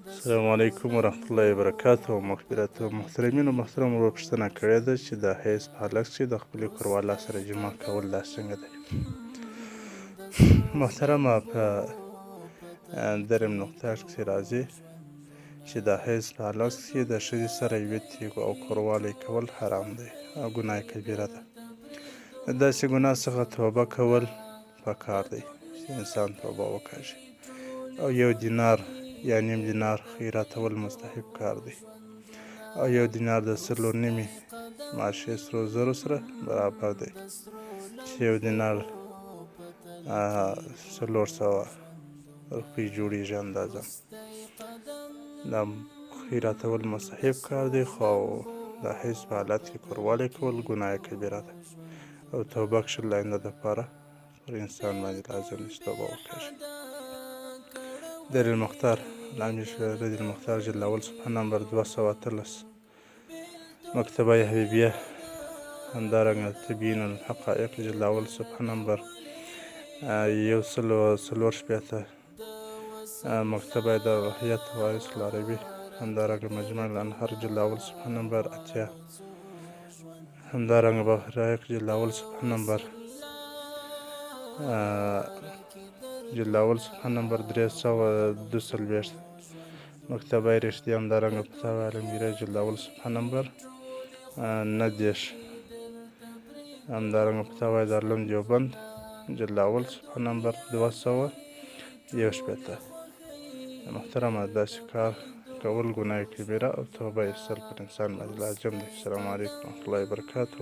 السلام علیکم ورحمت الله وبرکاته. مغفرت و محترمین و محترم ورو پوښتنه کړې ده چې د حیض په حالت کې د خپلې کوروالا سره جماع کول دا څنګه دی. محترمه په دریم نقطه کې راځي چې د حیض په حالت کې د ښځې سره یوې تیږو او کوروالی کول حرام دی او ګناه کبیره ده. د داسې ګناه څخه توبه کول پکار دی چې انسان توبه وکاږي او 1 دینار یا نیم دینار خیراتول مستحب کار دی او 1 دینار د 4.5 ماشې سرو زرو سره برابر دی چې 1 دینار 400 روپۍ جوړیږي اندازه. دا خیراتول مستحب کار دی، خو د حیض په حالت کې کوروالی کول ګناه کبیره ده او توبه کښل د آینده دپاره پر انسان باندې لازم دی چې توبه وکړي. دلیل مختار لامش رضی المختار جل اول صفحه نمبر 213 مکتبه حبیبیه، همدارنګه تبیین الحقایق جل اول صفحه نمبر 144 مکتبه دارالحیات وارث العربي، همدارنګه مجمع الانهار جل اول صفحه نمبر 80، همدارنګه بحرایق جل اول صفحه نمبر صفحه نمبر 342، مکتبه رشدی، همدارنګه فتاوی عالمگیری جلد اول صفحه نمبر 90، همدارنګه فتاوی دارالعلوم دیوبند جلد اول صفحه نمبر 211. محترمه داسې کار کول ګناه کبیره او توبه ایستل پر انسان باندې لازم دی. السلام علیکم ورحمة الله وبرکاته.